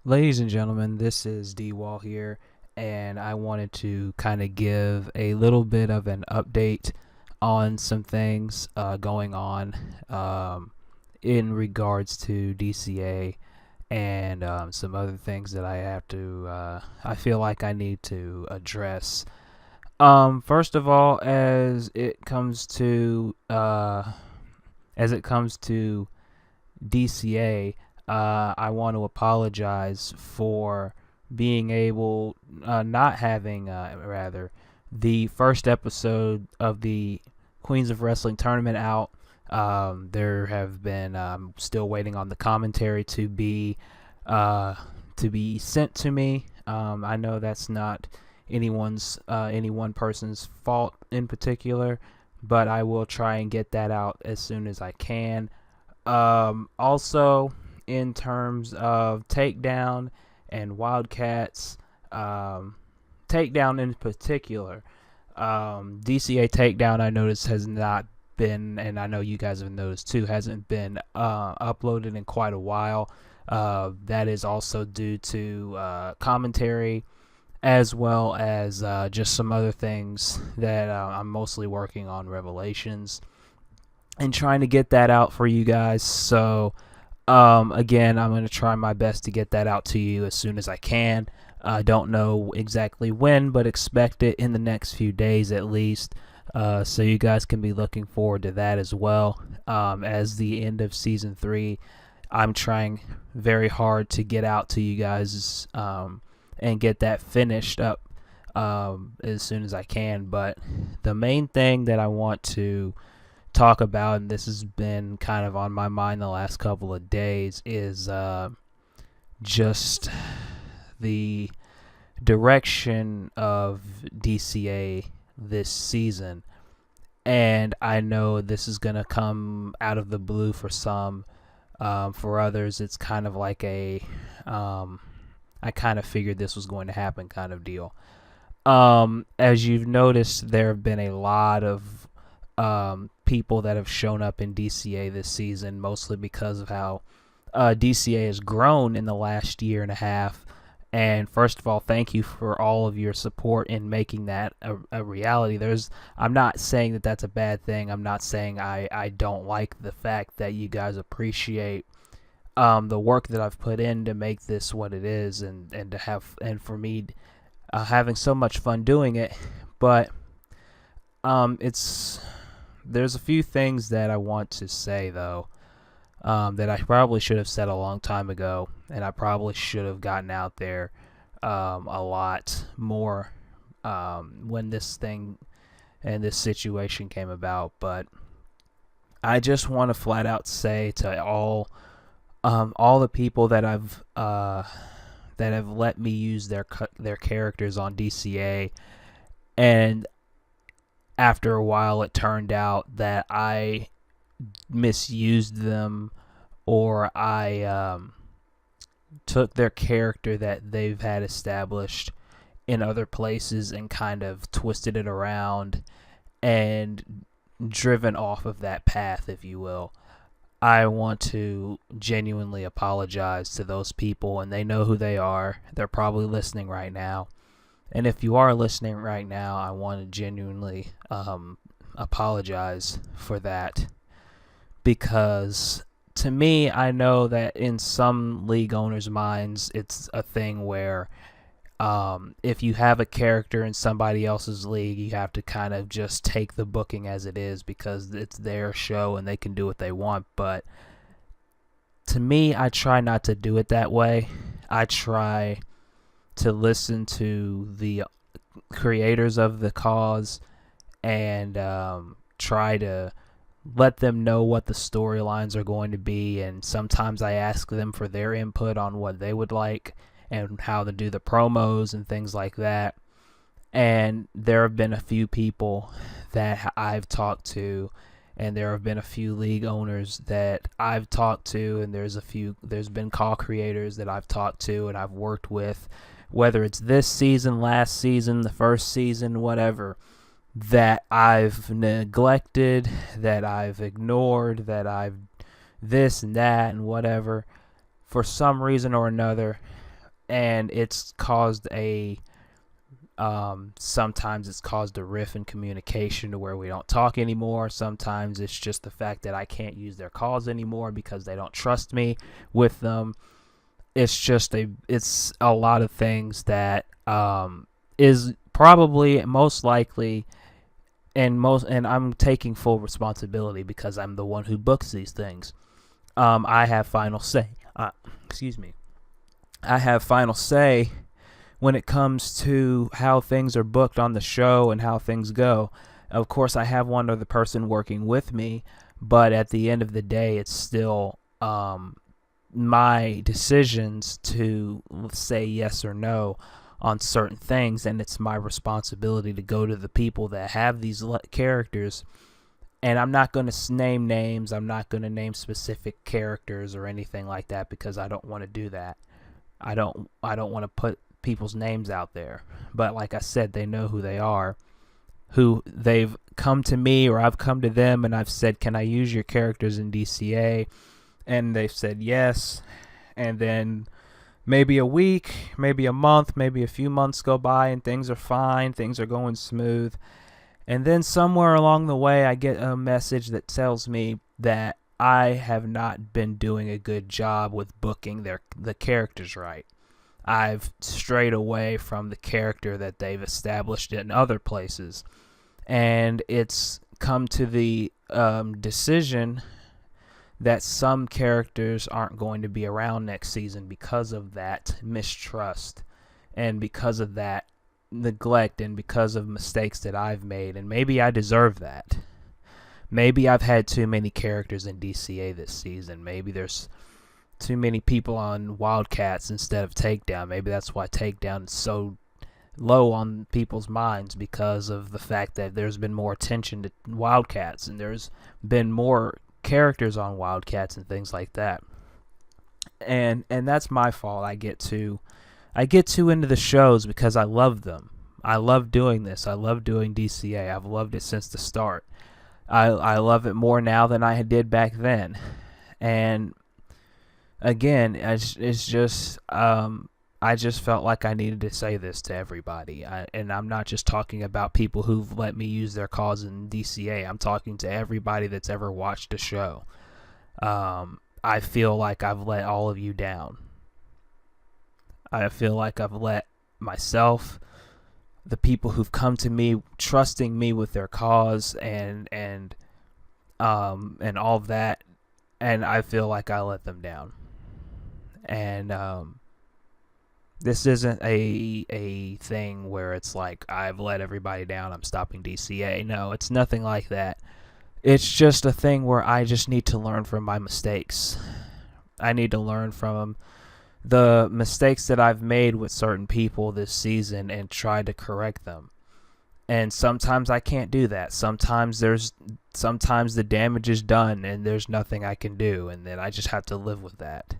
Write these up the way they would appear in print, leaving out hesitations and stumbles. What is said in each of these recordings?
Ladies and gentlemen, this is D Wall here, and I wanted to kind of give a little bit of an update on some things going on in regards to DCA and some other things that I feel like I need to address. First of all, as it comes to DCA, I want to apologize for not having, the first episode of the Queens of Wrestling tournament out. There have been still waiting on the commentary to be sent to me. I know that's not any one person's fault in particular, but I will try and get that out as soon as I can. Also, in terms of Takedown and Wildcats, Takedown in particular, DCA Takedown I noticed has not been, and I know you guys have noticed too, hasn't been uploaded in quite a while. That is also due to commentary as well as just some other things that I'm mostly working on Revelations and trying to get that out for you guys. So, again, I'm going to try my best to get that out to you as soon as I can. I don't know exactly when, but expect it in the next few days at least. So you guys can be looking forward to that as well. As the end of season 3, I'm trying very hard to get out to you guys and get that finished up as soon as I can. But the main thing that I want to talk about, and this has been kind of on my mind the last couple of days, is just the direction of DCA this season. And I know this is going to come out of the blue for some. For others, it's kind of like I kind of figured this was going to happen kind of deal. As you've noticed, there have been a lot of people that have shown up in DCA this season, mostly because of how DCA has grown in the last year and a half. And first of all, thank you for all of your support in making that a reality. I'm not saying that that's a bad thing. I'm not saying I don't like the fact that you guys appreciate the work that I've put in to make this what it is, and for me having so much fun doing it. But there's a few things that I want to say though, that I probably should have said a long time ago, and I probably should have gotten out there a lot more when this thing and this situation came about. But I just want to flat out say to all the people that have let me use their characters on DCA, and after a while it turned out that I misused them, or I took their character that they've had established in other places and kind of twisted it around and driven off of that path, if you will. I want to genuinely apologize to those people, and they know who they are. They're probably listening right now. And if you are listening right now, I want to genuinely apologize for that. Because to me, I know that in some league owners' minds, it's a thing where if you have a character in somebody else's league, you have to kind of just take the booking as it is because it's their show and they can do what they want. But to me, I try not to do it that way. I try to listen to the creators of the cause and try to let them know what the storylines are going to be, and sometimes I ask them for their input on what they would like and how to do the promos and things like that. And there have been a few people that I've talked to, and there have been a few league owners that I've talked to, and there's been call creators that I've talked to and I've worked with, whether it's this season, last season, the first season, whatever, that I've neglected, that I've ignored, that I've this and that and whatever. For some reason or another, and it's caused a sometimes it's caused a rift in communication to where we don't talk anymore. Sometimes it's just the fact that I can't use their calls anymore because they don't trust me with them. It's a lot of things that is probably most likely, and I'm taking full responsibility because I'm the one who books these things. I have final say. Excuse me. I have final say when it comes to how things are booked on the show and how things go. Of course, I have one other person working with me, but at the end of the day, it's still my decisions to say yes or no on certain things, and it's my responsibility to go to the people that have these characters. And I'm not going to name names. I'm not going to name specific characters or anything like that because I don't want to do that. I don't want to put people's names out there. But like I said, they know who they are, who they've come to me or I've come to them and I've said, can I use your characters in DCA? And they've said yes. And then maybe a week, maybe a month, maybe a few months go by and things are fine. Things are going smooth. And then somewhere along the way, I get a message that tells me that I have not been doing a good job with booking the characters right. I've strayed away from the character that they've established in other places. And it's come to the decision that some characters aren't going to be around next season because of that mistrust and because of that neglect and because of mistakes that I've made. And maybe I deserve that. Maybe I've had too many characters in DCA this season. Maybe there's too many people on Wildcats instead of Takedown. Maybe that's why Takedown is so low on people's minds, because of the fact that there's been more attention to Wildcats and there's been more characters on Wildcats and things like that. And that's my fault. I get too into the shows because I love them. I love doing this. I love doing DCA. I've loved it since the start. I love it more now than I did back then. And again, it's just I just felt like I needed to say this to everybody. And I'm not just talking about people who've let me use their calls in DCA. I'm talking to everybody that's ever watched a show. I feel like I've let all of you down. I feel like I've let myself, the people who've come to me, trusting me with their cause and all of that, and I feel like I let them down. And this isn't a thing where it's like I've let everybody down, I'm stopping DCA. No, it's nothing like that. It's just a thing where I just need to learn from my mistakes. I need to learn from the mistakes that I've made with certain people this season and try to correct them. And sometimes I can't do that. Sometimes the damage is done and there's nothing I can do, and then I just have to live with that.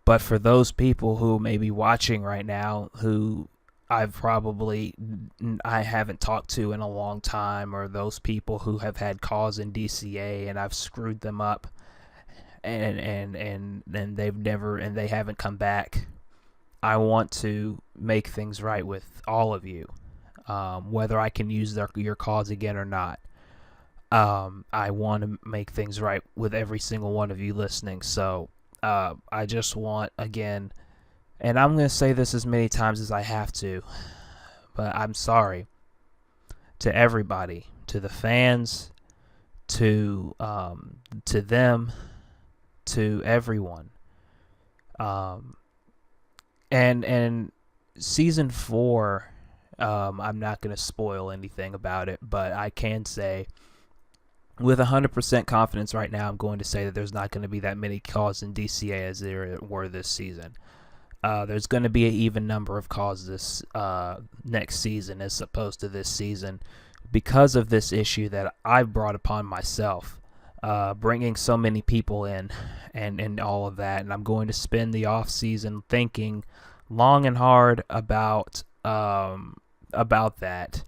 But for those people who may be watching right now, who I haven't talked to in a long time, or those people who have had calls in DCA and I've screwed them up, and they haven't come back, I want to make things right with all of you, whether I can use your calls again or not. I want to make things right with every single one of you listening. So I just want, again, and I'm going to say this as many times as I have to, but I'm sorry to everybody, to the fans, to them, to everyone. And season 4, I'm not going to spoil anything about it, but I can say with 100% confidence right now, I'm going to say that there's not going to be that many calls in DCA as there were this season. There's going to be an even number of calls this next season as opposed to this season, because of this issue that I've brought upon myself, bringing so many people in and all of that. And I'm going to spend the off season thinking long and hard about that.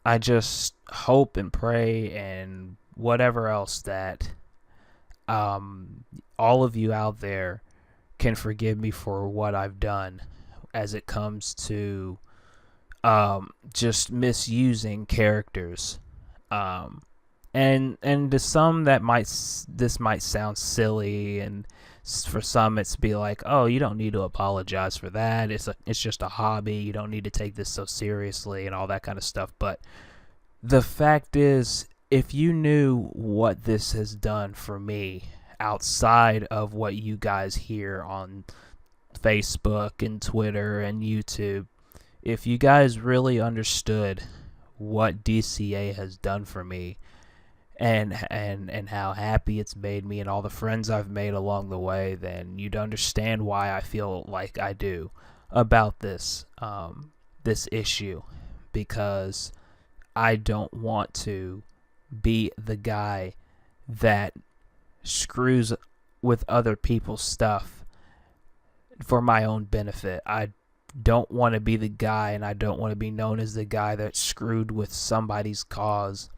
I just hope and pray and whatever else that all of you out there can forgive me for what I've done as it comes to just misusing characters. And to some this might sound silly, and for some it's be like, oh, you don't need to apologize for that. It's just a hobby. You don't need to take this so seriously and all that kind of stuff. But the fact is, if you knew what this has done for me outside of what you guys hear on Facebook and Twitter and YouTube, if you guys really understood what DCA has done for me, and how happy it's made me and all the friends I've made along the way, then you'd understand why I feel like I do about this issue, because I don't want to be the guy that screws with other people's stuff for my own benefit. I don't want to be the guy, and I don't want to be known as the guy that screwed with somebody's cause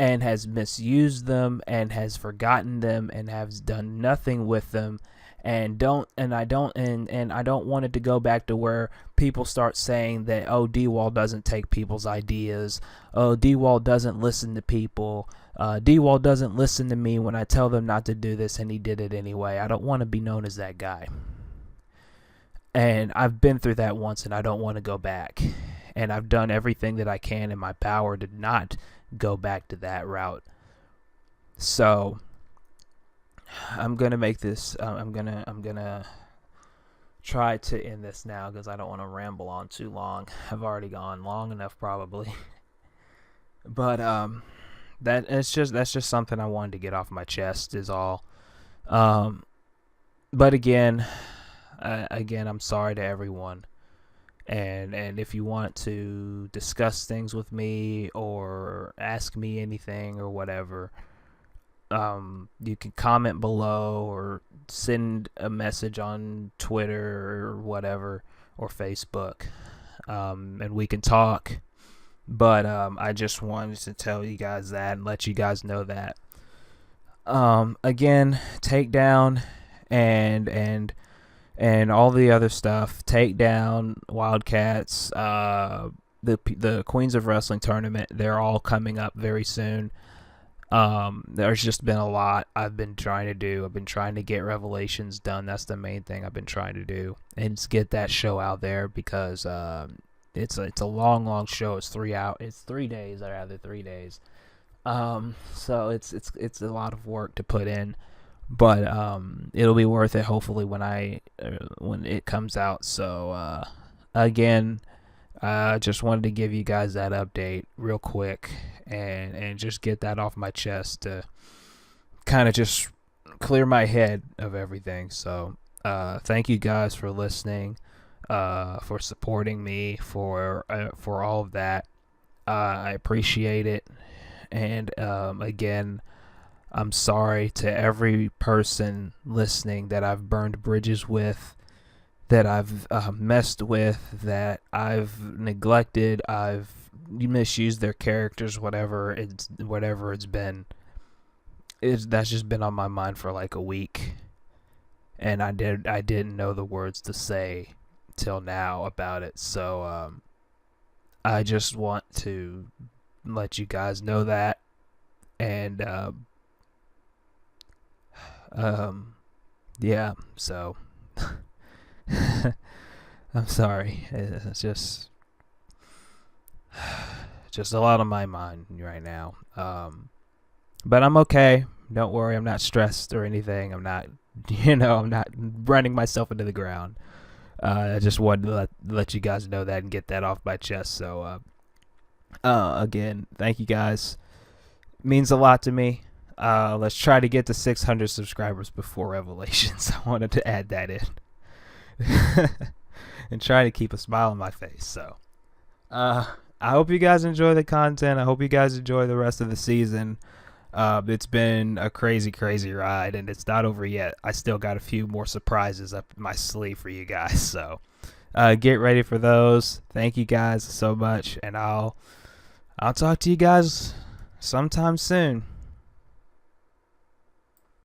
and has misused them and has forgotten them and has done nothing with them, and I don't want it to go back to where people start saying that, oh, D-Wall doesn't take people's ideas, oh, D-Wall doesn't listen to people, D-Wall doesn't listen to me when I tell them not to do this and he did it anyway. I don't want to be known as that guy. And I've been through that once, and I don't want to go back. And I've done everything that I can in my power to not go back to that route. So I'm gonna make this. I'm gonna try to end this now, because I don't want to ramble on too long. I've already gone long enough, probably. But that's just something I wanted to get off my chest, is all. But again, I'm sorry to everyone. And if you want to discuss things with me or ask me anything or whatever, you can comment below or send a message on Twitter or whatever, or Facebook, and we can talk. But I just wanted to tell you guys that and let you guys know that. Again, takedown and all the other stuff. Takedown, Wildcats, the Queens of Wrestling tournament, they're all coming up very soon. There's just been a lot I've been trying to do. I've been trying to get Revelations done. That's the main thing I've been trying to do, and just get that show out there, because it's a long show. It's 3 hours. It's 3 days, or rather 3 days. So it's a lot of work to put in. But it'll be worth it, hopefully, when it comes out. So again, I just wanted to give you guys that update real quick, and just get that off my chest to kind of just clear my head of everything. So thank you guys for listening, for supporting me, for all of that. I appreciate it. And again, I'm sorry to every person listening that I've burned bridges with, that I've messed with, that I've neglected, I've misused their characters, whatever it's been. That's just been on my mind for like a week, and I didn't know the words to say till now about it. So I just want to let you guys know that, and yeah, so I'm sorry. It's just a lot on my mind right now. But I'm okay. Don't worry, I'm not stressed or anything. I'm not running myself into the ground. I just wanted to let you guys know that and get that off my chest. So again, thank you guys. It means a lot to me. Let's try to get to 600 subscribers before Revelations. I wanted to add that in. And try to keep a smile on my face. So I hope you guys enjoy the content. I hope you guys enjoy the rest of the season. It's been a crazy ride, and it's not over yet. I still got a few more surprises up my sleeve for you guys. So get ready for those. Thank you guys so much, and I'll talk to you guys sometime soon.